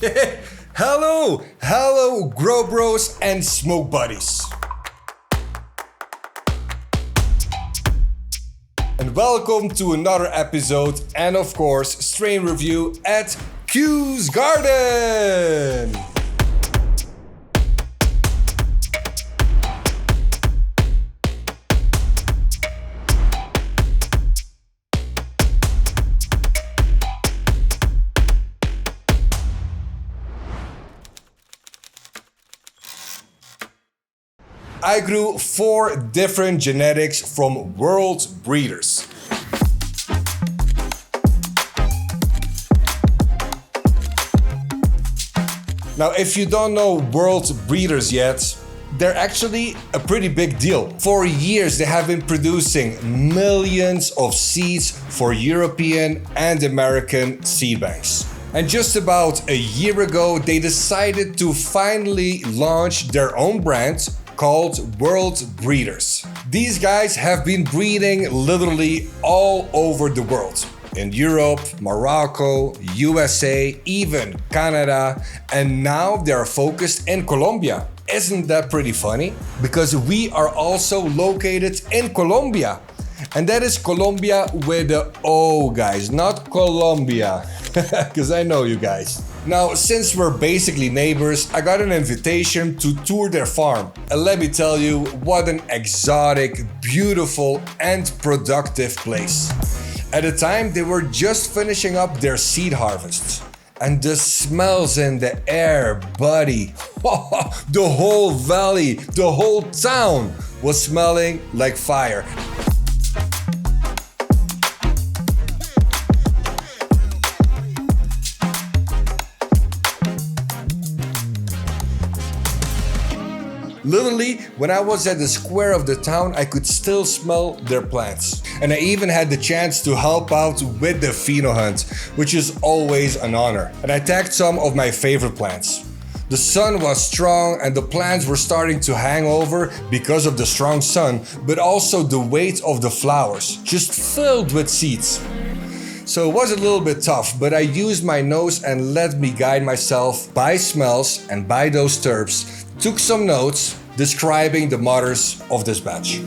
Hello, grow bros and smoke buddies. And welcome to another episode and of course strain review at Q's Garden. I grew 4 different genetics from world breeders. Now, if you don't know world breeders yet, they're actually a pretty big deal. For years, they have been producing millions of seeds for European and American seed banks. And just about a year ago, they decided to finally launch their own brand called World Breeders. These guys have been breeding literally all over the world. In Europe, Morocco, USA, even Canada, and now they're focused in Colombia. Isn't that pretty funny? Because we are also located in Colombia. And that is Colombia with the O, guys, not Colombia. Because I know you guys. Now, since we're basically neighbors, I got an invitation to tour their farm. And let me tell you, what an exotic, beautiful, and productive place. At the time, they were just finishing up their seed harvest. And the smells in the air, buddy. The whole valley, the whole town was smelling like fire. Literally, when I was at the square of the town, I could still smell their plants. And I even had the chance to help out with the pheno hunt, which is always an honor. And I tagged some of my favorite plants. The sun was strong and the plants were starting to hang over because of the strong sun, but also the weight of the flowers, just filled with seeds. So it was a little bit tough, but I used my nose and let me guide myself by smells and by those terps. Took some notes describing the mothers of this batch.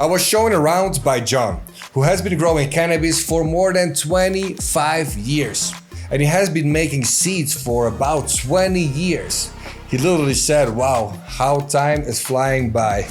I was shown around by John, who has been growing cannabis for more than 25 years. And he has been making seeds for about 20 years. He literally said, wow, how time is flying by.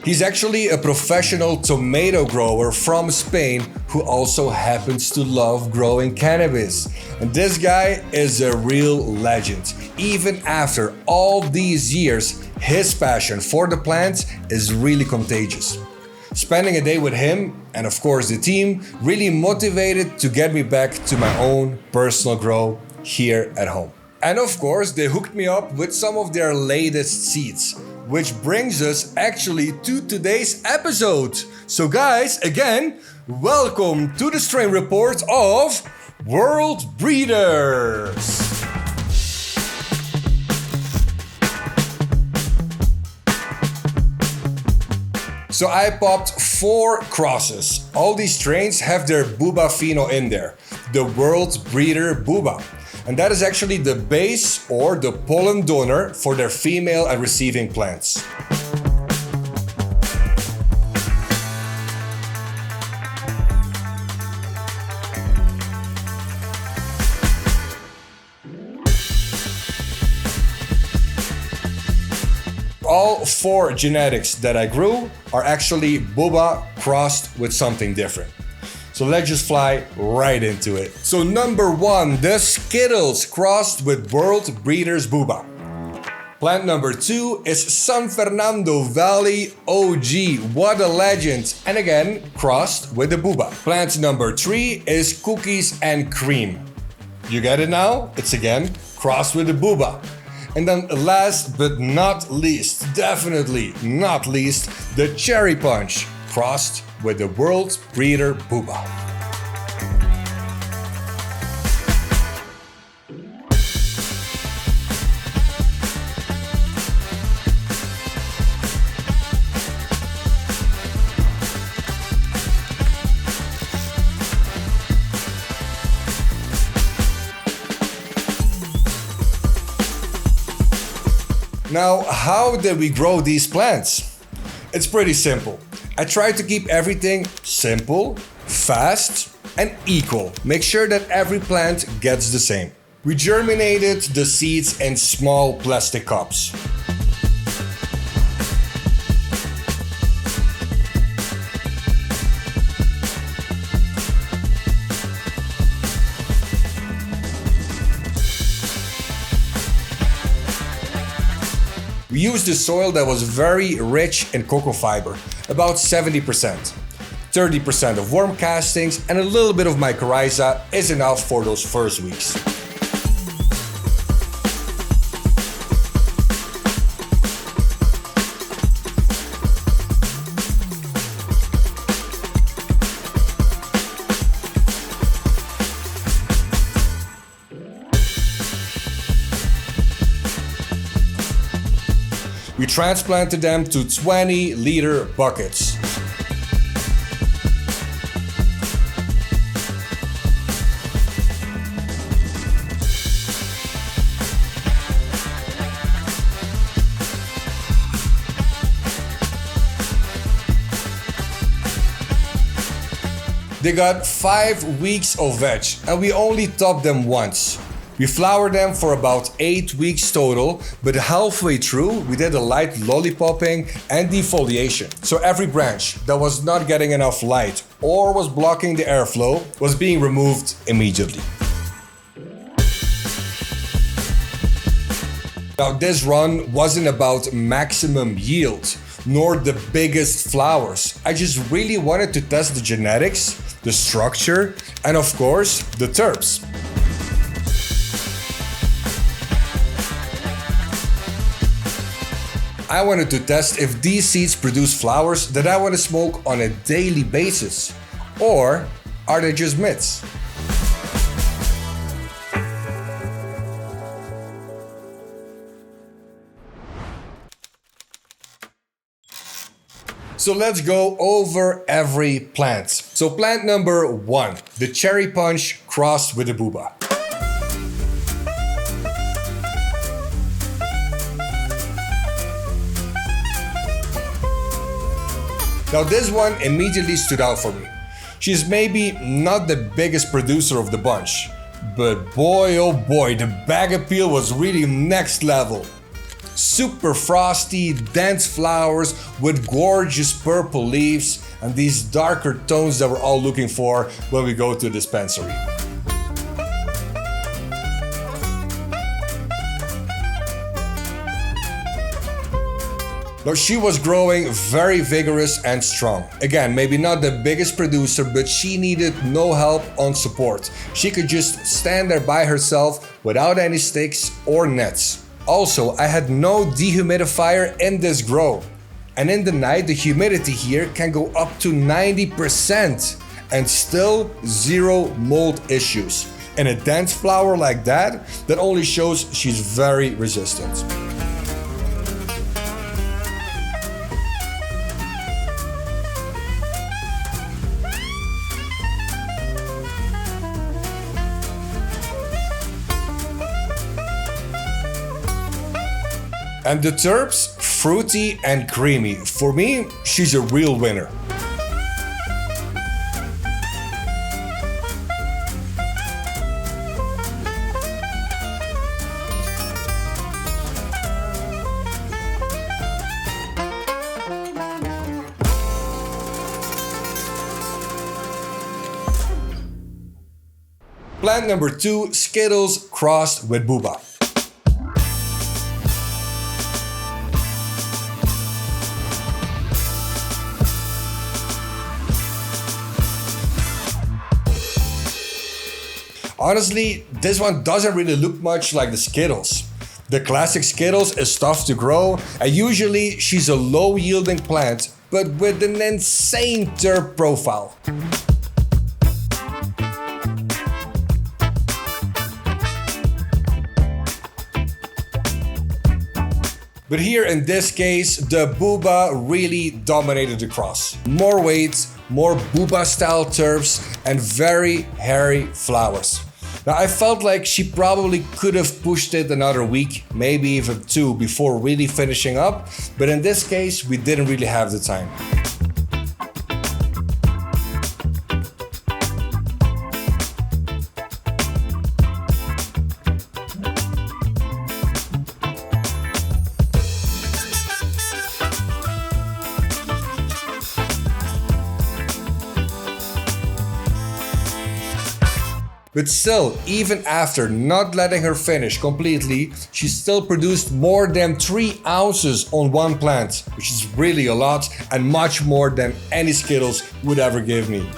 He's actually a professional tomato grower from Spain who also happens to love growing cannabis. And this guy is a real legend. Even after all these years, his passion for the plant is really contagious. Spending a day with him and of course the team really motivated to get me back to my own personal grow here at home. And of course, they hooked me up with some of their latest seeds. Which brings us actually to today's episode. So guys, again, welcome to the strain report of World Breeders. So I popped 4 crosses. All these strains have their Booba pheno in there, the World Breeder Booba. And that is actually the base or the pollen donor for their female and receiving plants. All 4 genetics that I grew are actually Booba crossed with something different. So let's just fly right into it. So number 1, the Skittles crossed with World Breeders Booba. Plant number 2 is San Fernando Valley OG, what a legend, and again crossed with the Booba. Plant number 3 is Cookies and Cream. You get it now? It's again crossed with the Booba. And then last but not least, definitely not least, the cherry punch crossed with the world breeder Booba. Now, how did we grow these plants? It's pretty simple. I try to keep everything simple, fast, and equal. Make sure that every plant gets the same. We germinated the seeds in small plastic cups. We used a soil that was very rich in cocoa fiber, about 70%. 30% of worm castings and a little bit of mycorrhiza is enough for those first weeks. We transplanted them to 20-liter buckets. They got 5 weeks of veg, and we only topped them once. We flowered them for about 8 weeks total, but halfway through we did a light lollipopping and defoliation. So every branch that was not getting enough light or was blocking the airflow was being removed immediately. Now this run wasn't about maximum yield, nor the biggest flowers. I just really wanted to test the genetics, the structure, and of course, the terps. I wanted to test if these seeds produce flowers that I want to smoke on a daily basis, or are they just myths? So let's go over every plant. So plant number 1, the cherry punch crossed with the Booba. Now this one immediately stood out for me. She's maybe not the biggest producer of the bunch, but boy oh boy, the bag appeal was really next level. Super frosty, dense flowers with gorgeous purple leaves and these darker tones that we're all looking for when we go to the dispensary. Now she was growing very vigorous and strong. Again, maybe not the biggest producer, but she needed no help on support. She could just stand there by herself without any sticks or nets. Also, I had no dehumidifier in this grow. And in the night, the humidity here can go up to 90% and still zero mold issues. And a dense flower like that, that only shows she's very resistant. And the terps, fruity and creamy. For me, she's a real winner. Plant number 2, Skittles crossed with Booba. Honestly, this one doesn't really look much like the Skittles. The classic Skittles is tough to grow, and usually she's a low-yielding plant, but with an insane terp profile. But here in this case, the Booba really dominated the cross. More weight, more Booba-style terps, and very hairy flowers. Now I felt like she probably could have pushed it another week, maybe even 2 before really finishing up, but in this case we didn't really have the time. But still, even after not letting her finish completely, she still produced more than 3 ounces on one plant, which is really a lot and much more than any Skittles would ever give me.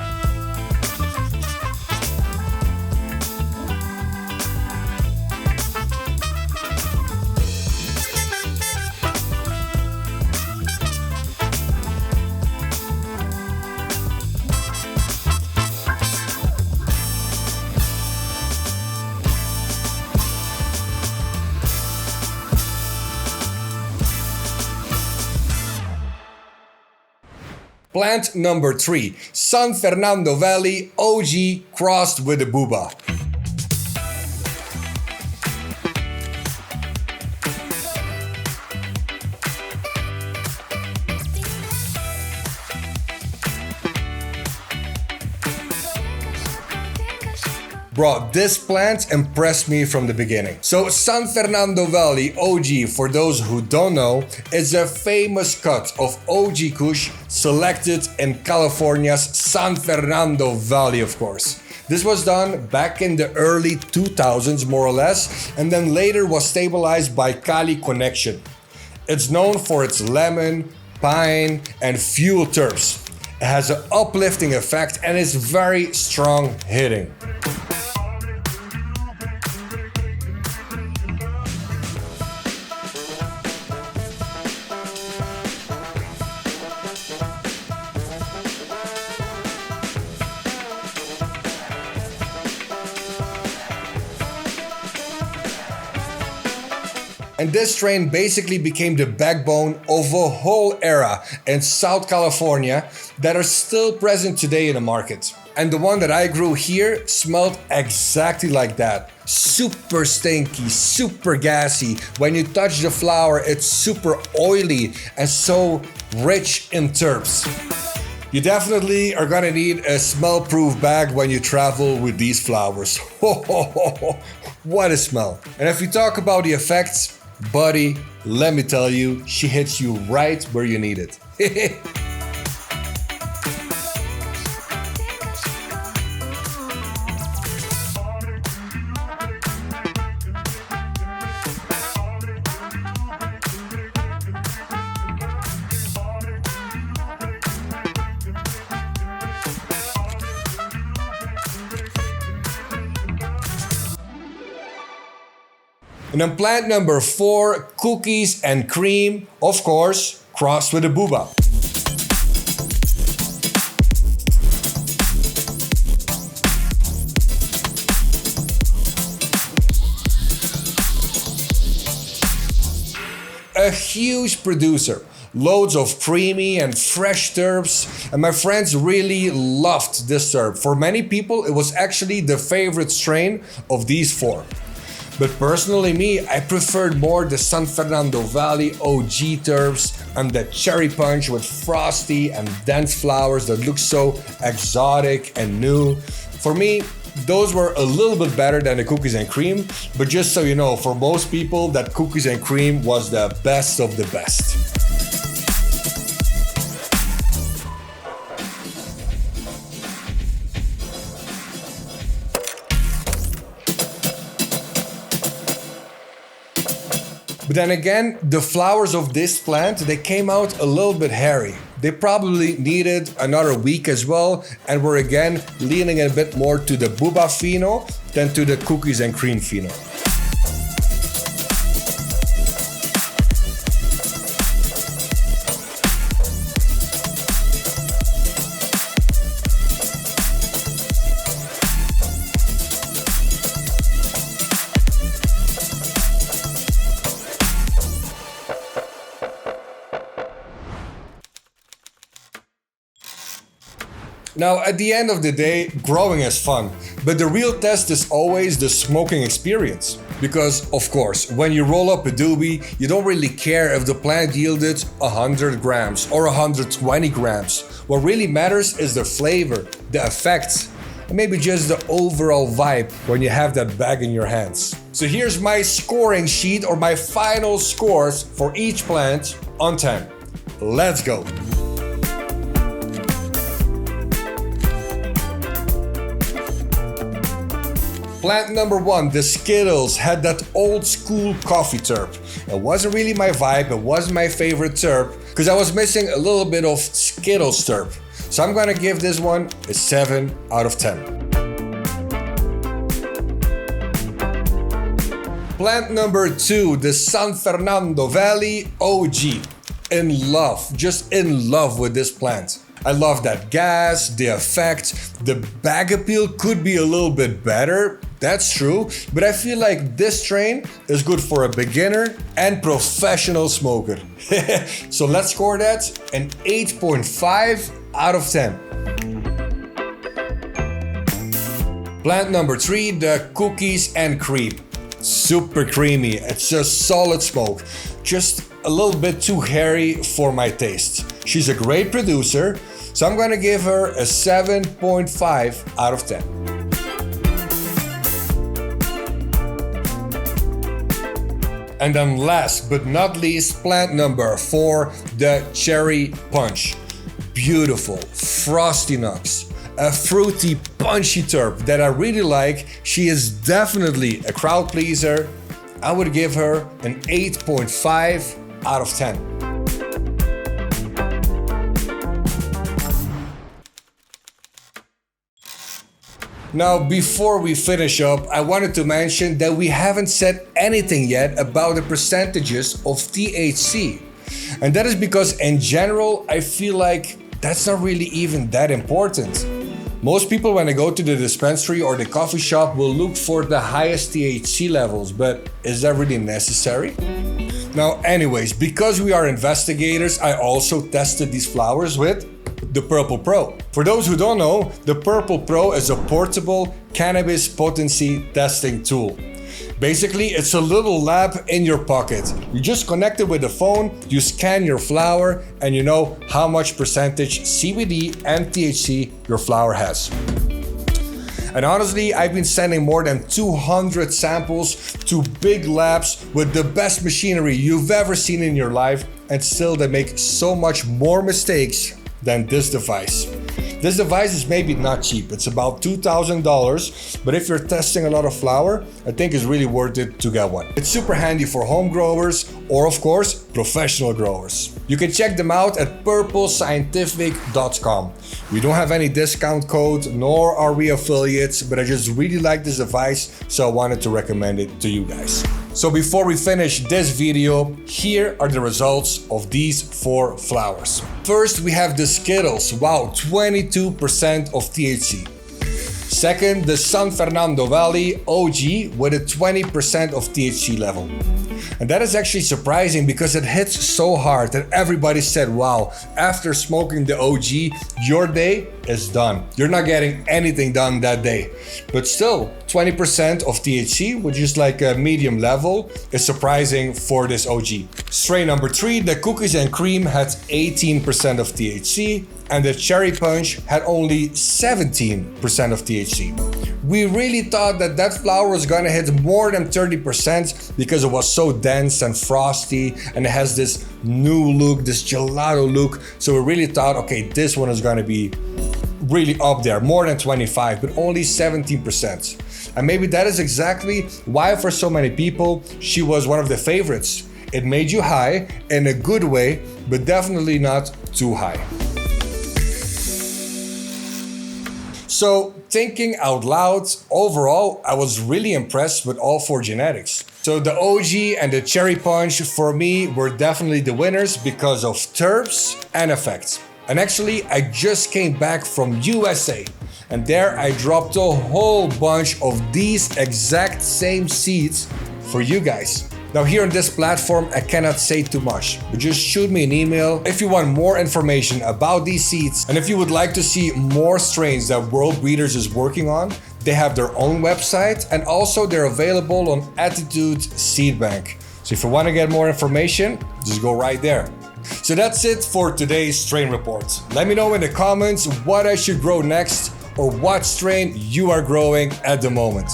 Plant number 3, San Fernando Valley OG crossed with the Booba. Bro, this plant impressed me from the beginning. So San Fernando Valley OG, for those who don't know, is a famous cut of OG Kush selected in California's San Fernando Valley, of course. This was done back in the early 2000s, more or less, and then later was stabilized by Cali Connection. It's known for its lemon, pine, and fuel terps. It has an uplifting effect and is very strong hitting. And this strain basically became the backbone of a whole era in South California that are still present today in the market. And the one that I grew here smelled exactly like that. Super stinky, super gassy. When you touch the flower, it's super oily and so rich in terps. You definitely are gonna need a smell-proof bag when you travel with these flowers. What a smell. And if we talk about the effects, buddy, let me tell you, she hits you right where you need it. And then plant number 4, cookies and cream, of course, crossed with a Booba. A huge producer, loads of creamy and fresh terps, and my friends really loved this terp. For many people, it was actually the favorite strain of these 4. But personally me, I preferred more the San Fernando Valley OG terps and the cherry punch with frosty and dense flowers that look so exotic and new. For me, those were a little bit better than the cookies and cream, but just so you know, for most people, that cookies and cream was the best of the best. But then again, the flowers of this plant, they came out a little bit hairy. They probably needed another week as well, and were again leaning a bit more to the Booba pheno than to the cookies and cream pheno. Now, at the end of the day, growing is fun, but the real test is always the smoking experience. Because, of course, when you roll up a doobie, you don't really care if the plant yielded 100 grams or 120 grams. What really matters is the flavor, the effects, and maybe just the overall vibe when you have that bag in your hands. So here's my scoring sheet, or my final scores for each plant on 10. Let's go! Plant number 1, the Skittles, had that old school coffee terp. It wasn't really my vibe, it wasn't my favorite terp, because I was missing a little bit of Skittles terp. So I'm gonna give this one a 7 out of 10. Plant number 2, the San Fernando Valley OG. In love, just in love with this plant. I love that gas, the effect, the bag appeal could be a little bit better, that's true, but I feel like this strain is good for a beginner and professional smoker. So let's score that an 8.5 out of 10. Plant number 3, the Cookies and Cream. Super creamy, it's just solid smoke, just a little bit too hairy for my taste. She's a great producer, so I'm gonna give her a 7.5 out of 10. And then last but not least, plant number 4, the Cherry Punch. Beautiful, frosty nuts. A fruity, punchy terp that I really like. She is definitely a crowd pleaser. I would give her an 8.5 out of 10. Now, before we finish up, I wanted to mention that we haven't said anything yet about the percentages of THC. And that is because in general, I feel like that's not really even that important. Most people, when they go to the dispensary or the coffee shop, will look for the highest THC levels, but is that really necessary? Now, anyways, because we are investigators, I also tested these flowers with the Purple Pro. For those who don't know, the Purple Pro is a portable cannabis potency testing tool. Basically, it's a little lab in your pocket. You just connect it with the phone, you scan your flower, and you know how much percentage CBD and THC your flower has. And honestly, I've been sending more than 200 samples to big labs with the best machinery you've ever seen in your life, and still they make so much more mistakes than this device. This device is maybe not cheap, it's about $2,000, but if you're testing a lot of flower, I think it's really worth it to get one. It's super handy for home growers or, of course, professional growers. You can check them out at purplescientific.com. We don't have any discount code, nor are we affiliates, but I just really like this device, so I wanted to recommend it to you guys. So before we finish this video, here are the results of these 4 flowers. First, we have the Skittles. Wow, 22% of THC. Second, the San Fernando Valley OG with a 20% of THC level. And that is actually surprising because it hits so hard that everybody said, wow, after smoking the OG, your day is done. You're not getting anything done that day. But still, 20% of THC, which is like a medium level, is surprising for this OG. Strain number 3, the Cookies and Cream, had 18% of THC, and the Cherry Punch had only 17% of THC. We really thought that that flower was gonna hit more than 30% because it was so dense and frosty and it has this new look, this gelato look. So we really thought, okay, this one is gonna be really up there, more than 25, but only 17%. And maybe that is exactly why for so many people, she was one of the favorites. It made you high in a good way, but definitely not too high. So thinking out loud, overall, I was really impressed with all 4 genetics. So the OG and the Cherry Punch for me were definitely the winners because of terps and effects. And actually, I just came back from USA and there I dropped a whole bunch of these exact same seeds for you guys. Now here on this platform, I cannot say too much, but just shoot me an email if you want more information about these seeds. And if you would like to see more strains that World Breeders is working on, they have their own website, and also they're available on Attitude Seed Bank. So if you want to get more information, just go right there. So that's it for today's strain report. Let me know in the comments what I should grow next or what strain you are growing at the moment.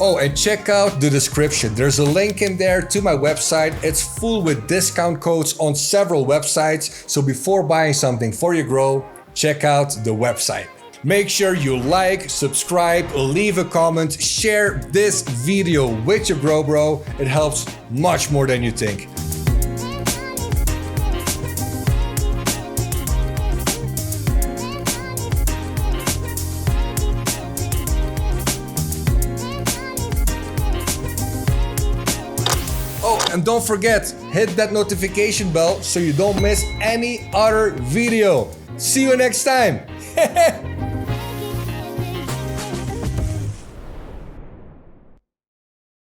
Oh, and check out the description. There's a link in there to my website. It's full with discount codes on several websites. So before buying something for your grow, check out the website. Make sure you like, subscribe, leave a comment, share this video with your grow bro. It helps much more than you think. Oh, and don't forget, hit that notification bell so you don't miss any other video. See you next time.